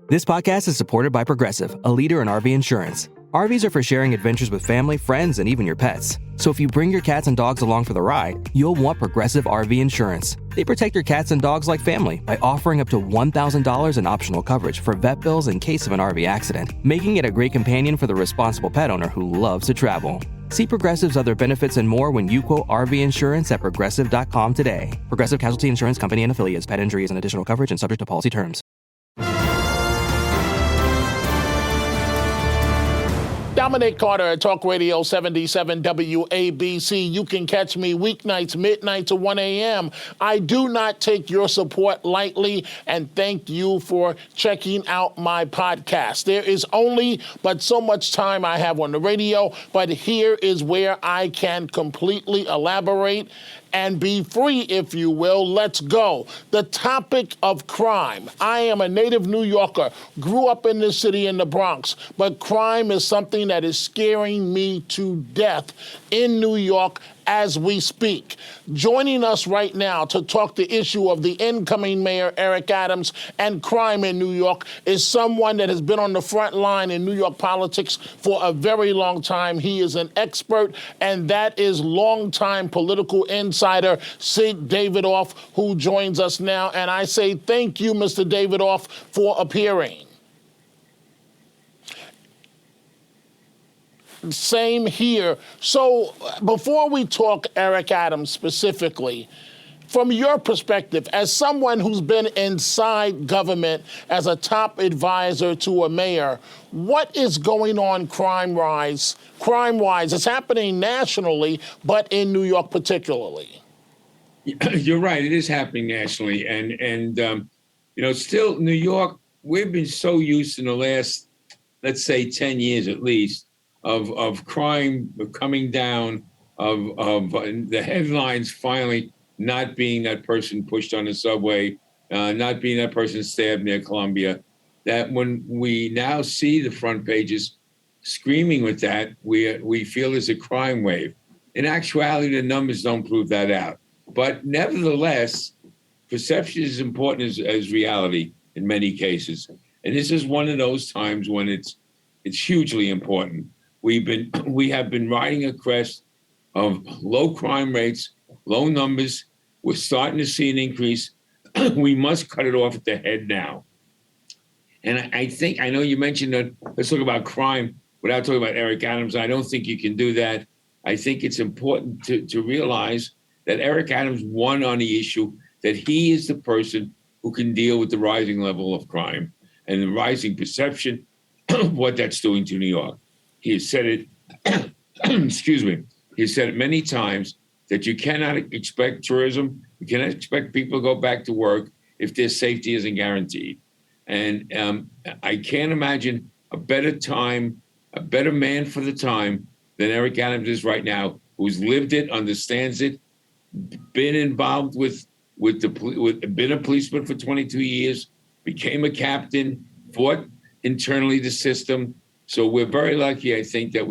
This podcast is supported by Progressive, a leader in RV insurance. RVs are for sharing adventures with family, friends, and even your pets. So if you bring your cats and dogs along for the ride, you'll want Progressive RV insurance. They protect your cats and dogs like family by offering up to $1,000 in optional coverage for vet bills in case of an RV accident, making it a great companion for the responsible pet owner who loves to travel. See Progressive's other benefits and more when you quote RV insurance at Progressive.com today. Progressive Casualty Insurance Company and Affiliates. Pet injuries and additional coverage and subject to policy terms. Dominic Carter at Talk Radio 77 WABC. You can catch me weeknights, midnight to 1 a.m. I do not take your support lightly, and thank you for checking out my podcast. There is only but so much time I have on the radio, but here is where I can completely elaborate and be free, if you will. Let's go. The topic of crime. I am a native New Yorker, grew up in this city in the Bronx, but crime is something that is scaring me to death in New York as we speak. Joining us right now to talk the issue of the incoming mayor, Eric Adams, and crime in New York is someone that has been on the front line in New York politics for a very long time. He is an expert, and that is longtime political insider Sid Davidoff, who joins us now. And I say thank you, Mr. Davidoff, for appearing. Same here. So before we talk Eric Adams specifically, from your perspective, as someone who's been inside government as a top advisor to a mayor, what is going on crime-wise? It's happening nationally, but in New York particularly. You're right. It is happening nationally. And still New York, we've been so used in the last, let's say, 10 years at least, of crime coming down, of the headlines finally not being that person pushed on the subway, not being that person stabbed near Columbia, that when we now see the front pages screaming with that, we feel there's a crime wave. In actuality, the numbers don't prove that out. But nevertheless, perception is important as reality in many cases. And this is one of those times when it's hugely important. We have been riding a crest of low crime rates, low numbers. We're starting to see an increase. We must cut it off at the head now. And I know you mentioned that, let's talk about crime without talking about Eric Adams. I don't think you can do that. I think it's important to realize that Eric Adams won on the issue that he is the person who can deal with the rising level of crime and the rising perception of what that's doing to New York. He has said it, excuse me, he said it many times that you cannot expect tourism, you cannot expect people to go back to work if their safety isn't guaranteed. And I can't imagine a better time, a better man for the time than Eric Adams is right now, who's lived it, understands it, been involved been a policeman for 22 years, became a captain, fought internally the system. So we're very lucky, I think, that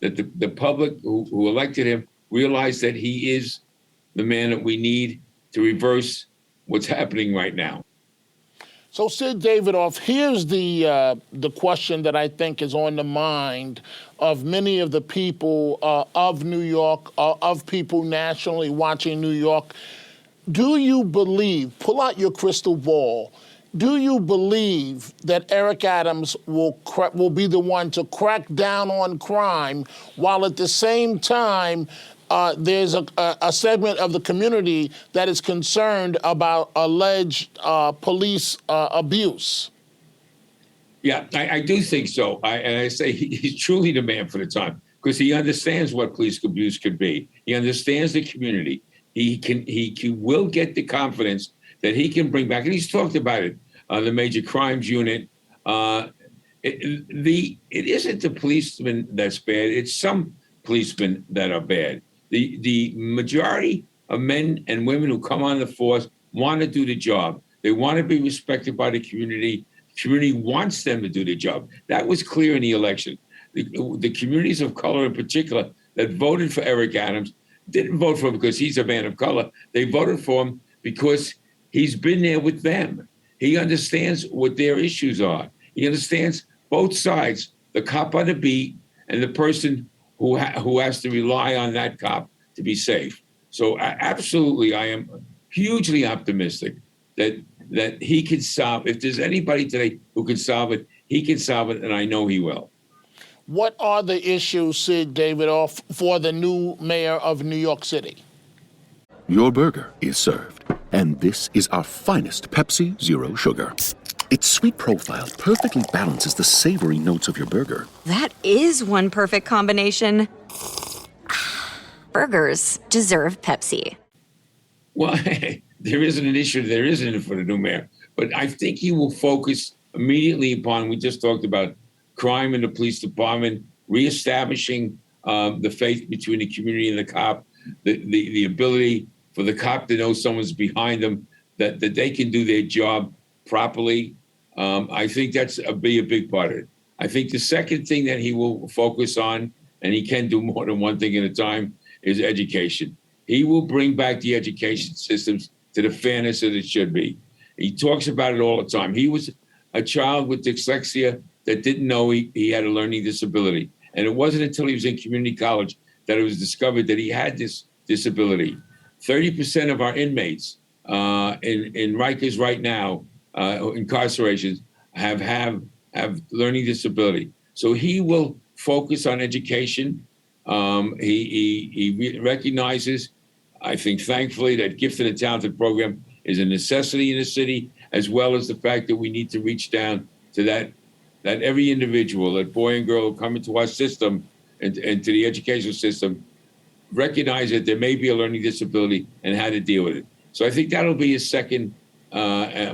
the public who elected him realized that he is the man that we need to reverse what's happening right now. So Sid Davidoff, here's the question that I think is on the mind of many of the people of New York, of people nationally watching New York. Do you believe, pull out your crystal ball, do you believe that Eric Adams will be the one to crack down on crime while at the same time there's a segment of the community that is concerned about alleged police abuse? Yeah, I do think so. I say he's truly the man for the time because he understands what police abuse could be. He understands the community. He will get the confidence that he can bring back, and he's talked about it, the major crimes unit. It isn't the policeman that's bad, it's some policemen that are bad. The majority of men and women who come on the force want to do the job. They want to be respected by the community. The community wants them to do the job. That was clear in the election. The communities of color in particular that voted for Eric Adams didn't vote for him because he's a man of color. They voted for him because he's been there with them. He understands what their issues are. He understands both sides, the cop on the beat and the person who has to rely on that cop to be safe. So absolutely, I am hugely optimistic that he can solve. If there's anybody today who can solve it, he can solve it, and I know he will. What are the issues, Sid Davidoff, for the new mayor of New York City? Your burger is served, and this is our finest Pepsi Zero Sugar. Its sweet profile perfectly balances the savory notes of your burger. That is one perfect combination. Burgers deserve Pepsi. Well, there isn't an issue. There isn't for the new mayor. But I think he will focus immediately upon, we just talked about crime in the police department, reestablishing the faith between the community and the cop, the ability for the cop to know someone's behind them, that they can do their job properly. I think that's be a big part of it. I think the second thing that he will focus on, and he can do more than one thing at a time, is education. He will bring back the education systems to the fairness that it should be. He talks about it all the time. He was a child with dyslexia that didn't know he had a learning disability. And it wasn't until he was in community college that it was discovered that he had this disability. 30% of our inmates in Rikers right now, incarcerations, have learning disability. So he will focus on education. He recognizes, I think, thankfully, that Gifted and Talented program is a necessity in the city, as well as the fact that we need to reach down to that every individual, that boy and girl who come into our system and to the educational system, recognize that there may be a learning disability and how to deal with it. So I think that'll be his second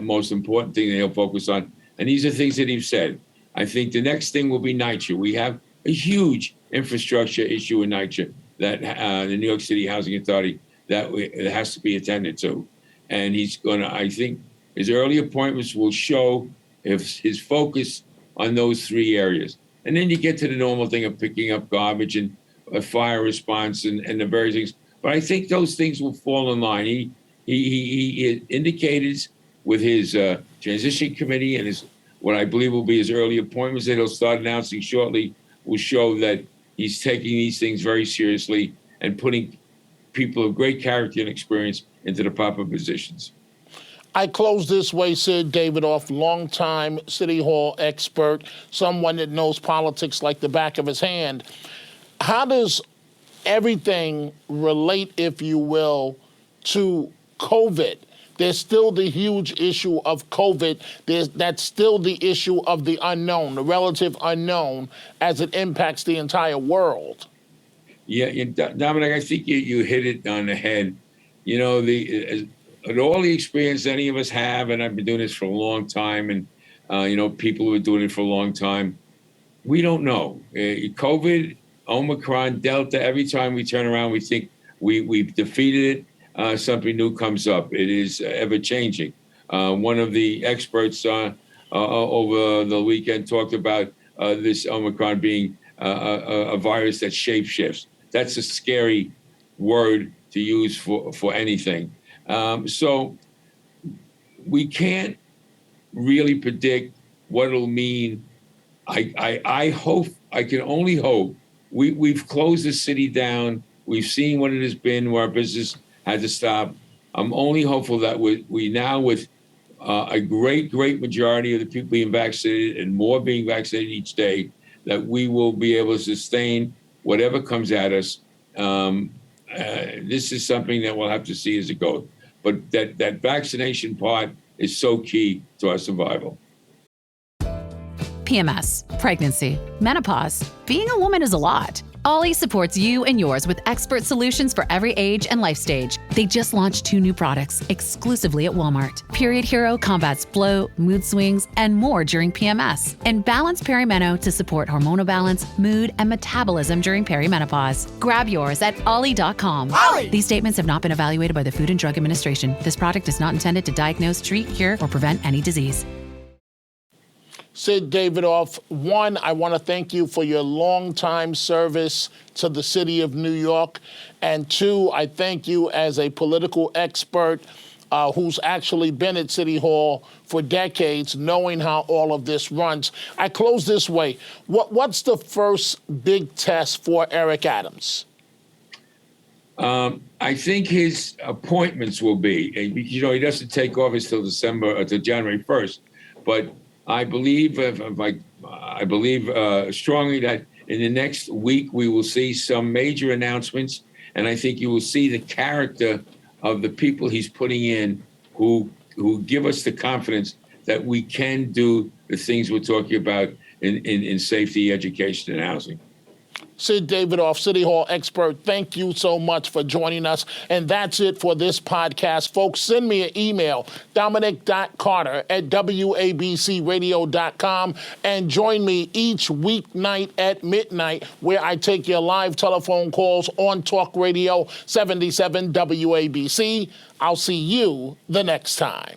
most important thing that he'll focus on. And these are things that he's said. I think the next thing will be NYCHA. We have a huge infrastructure issue in NYCHA that the New York City Housing Authority that it has to be attended to. And he's going to, I think, his early appointments will show if his focus on those three areas. And then you get to the normal thing of picking up garbage and a fire response and the various things. But I think those things will fall in line. He indicated with his transition committee and his what I believe will be his early appointments that he'll start announcing shortly will show that he's taking these things very seriously and putting people of great character and experience into the proper positions. I close this way, Sid Davidoff, longtime City Hall expert, someone that knows politics like the back of his hand. How does everything relate, if you will, to COVID? There's still the huge issue of COVID. That's still the issue of the unknown, the relative unknown, as it impacts the entire world. Yeah, Dominic, I think you hit it on the head. You know, all the experience any of us have, and I've been doing this for a long time, and people who are doing it for a long time, we don't know. COVID, Omicron, Delta, every time we turn around, we think we've defeated it. Something new comes up. It is ever changing. One of the experts over the weekend talked about this Omicron being a virus that shapeshifts. That's a scary word to use for anything. So we can't really predict what it'll mean. I hope, I can only hope. We've closed the city down. We've seen what it has been, where our business had to stop. I'm only hopeful that we now, with a great majority of the people being vaccinated and more being vaccinated each day, that we will be able to sustain whatever comes at us. This is something that we'll have to see as it goes. But that vaccination part is so key to our survival. PMS, pregnancy, menopause. Being a woman is a lot. Ollie supports you and yours with expert solutions for every age and life stage. They just launched 2 new products exclusively at Walmart. Period Hero combats bloat, mood swings, and more during PMS. And Balance Perimeno to support hormonal balance, mood, and metabolism during perimenopause. Grab yours at ollie.com. Ollie! These statements have not been evaluated by the Food and Drug Administration. This product is not intended to diagnose, treat, cure, or prevent any disease. Sid Davidoff, one, I want to thank you for your longtime service to the city of New York. And two, I thank you as a political expert who's actually been at City Hall for decades, knowing how all of this runs. I close this way. What's the first big test for Eric Adams? I think his appointments will be, he doesn't take office till January 1st, but I believe strongly that in the next week we will see some major announcements, and I think you will see the character of the people he's putting in who give us the confidence that we can do the things we're talking about in safety, education, and housing. Sid Davidoff, City Hall expert, thank you so much for joining us. And that's it for this podcast. Folks, send me an email, dominic.carter@wabcradio.com, and join me each weeknight at midnight, where I take your live telephone calls on Talk Radio 77 WABC. I'll see you the next time.